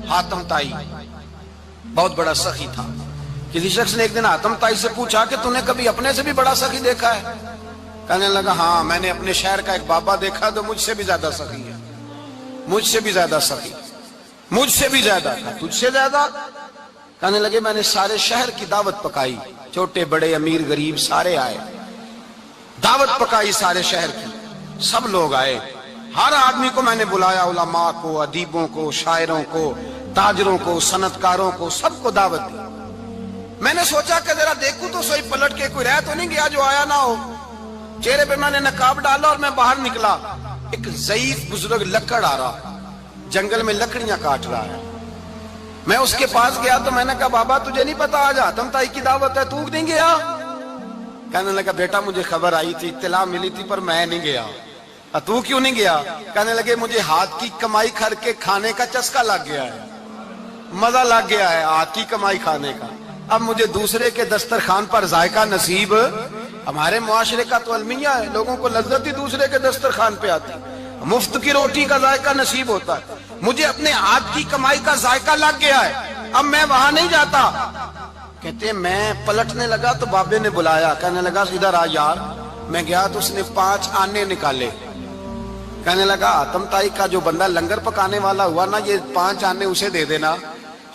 हातम ताई बहुत बड़ा सखी था। किसी शख्स ने एक दिन हातम ताई से पूछा कि तूने कभी अपने से भी बड़ा सखी देखा है? कहने लगा हाँ, मैंने अपने शहर का एक बाबा देखा तो मुझसे भी ज्यादा सखी है, मुझसे भी ज्यादा सखी, मुझसे भी ज्यादा था, तुझसे ज्यादा। कहने लगे मैंने सारे शहर की दावत पकाई, छोटे बड़े अमीर गरीब सारे आए, दावत पकाई सारे शहर की, सब लोग आए, हर आदमी को मैंने बुलाया, उलमा को, अदीबों को, शायरों को, ताजरों को, सनतकारों को, सबको दावत दी। मैंने सोचा कि जरा देखूं तो सही पलट के कोई रह तो नहीं गया जो आया ना हो। चेहरे पे मैंने नकाब डाला और मैं बाहर निकला। एक ज़ईफ बुजुर्ग लकड़ आ रहा, जंगल में लकड़ियां काट रहा है। मैं उसके पास गया तो मैंने कहा बाबा तुझे नहीं पता आज हातम ताई की दावत है, तू नहीं गया? कहने लगा बेटा मुझे खबर आई थी, इत्तला मिली थी, पर मैं नहीं गया। तू क्यों नहीं गया? कहने लगे मुझे हाथ की कमाई करके खाने का चस्का लग गया है, मजा लग गया है हाथ की कमाई खाने का। अब मुझे दूसरे के दस्तरखान पर जायका नसीब, हमारे मुआशरे का तो अलमिया है, लोगों को लज्जत ही दूसरे के दस्तरखान पे आती, मुफ्त की रोटी का जायका नसीब होता है। मुझे अपने हाथ की कमाई का जायका लग गया है, अब मैं वहां नहीं जाता। कहते मैं पलटने लगा तो बाबे ने बुलाया, कहने लगा इधर आ यार। मैं गया तो उसने 5 आने निकाले। कहने लगा हातम ताई का जो बंदा लंगर पकाने वाला हुआ ना, ये 5 आने उसे दे देना,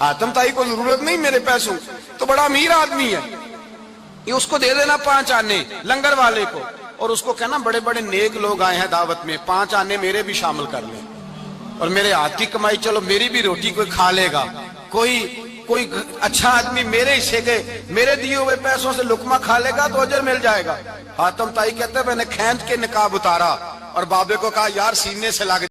हातम ताई को जरूरत नहीं मेरे पैसों, तो बड़ा अमीर आदमी है, ये उसको दे देना 5 आने लंगर वाले को। और उसको कहना बड़े बड़े नेक लोग आए हैं दावत में, 5 आने मेरे भी शामिल कर ले, और मेरे हाथ की कमाई चलो मेरी भी रोटी कोई खा लेगा, कोई अच्छा आदमी मेरे हिस्से के मेरे दिए हुए पैसों से लुकमा खा लेगा तो अजर मिल जाएगा। हातम ताई कहते मैंने खैंत के निकाब उतारा और बाबे को कहा यार सीने से लग